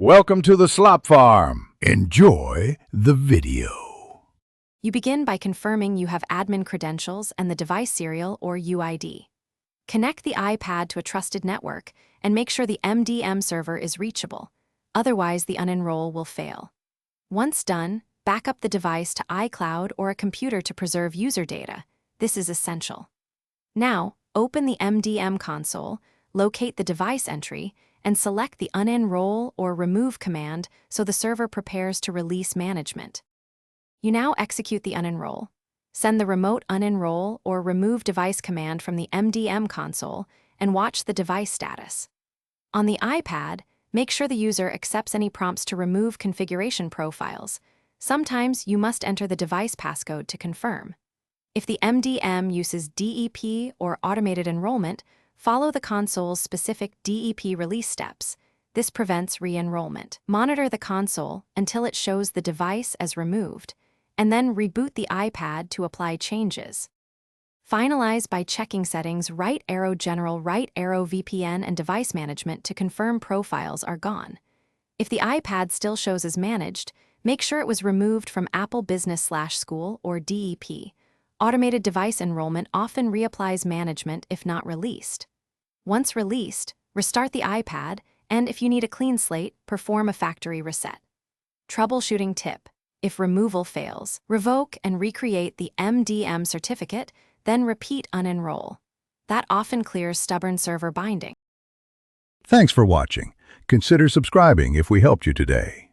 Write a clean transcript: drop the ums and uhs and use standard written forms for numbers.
Welcome to the Slop Farm. Enjoy the video. You begin by confirming you have admin credentials and the device serial or UID. Connect the iPad to a trusted network and make sure the MDM server is reachable. Otherwise, the unenroll will fail. Once done, back up the device to iCloud or a computer to preserve user data. This is essential. Now, open the MDM console, locate the device entry, and select the unenroll or remove command so the server prepares to release management. You now execute the unenroll. Send the remote unenroll or remove device command from the MDM console and watch the device status. On the iPad, make sure the user accepts any prompts to remove configuration profiles. Sometimes you must enter the device passcode to confirm. If the MDM uses DEP or automated enrollment, follow the console's specific DEP release steps. This prevents re-enrollment. Monitor the console until it shows the device as removed, and then reboot the iPad to apply changes. Finalize by checking settings right arrow general right arrow VPN and device management to confirm profiles are gone. If the iPad still shows as managed, make sure it was removed from Apple Business/School or DEP. Automated device enrollment often reapplies management if not released. Once released, restart the iPad, and if you need a clean slate, perform a factory reset. Troubleshooting tip: if removal fails, revoke and recreate the MDM certificate, then repeat unenroll. That often clears stubborn server binding. Thanks for watching. Consider subscribing if we helped you today.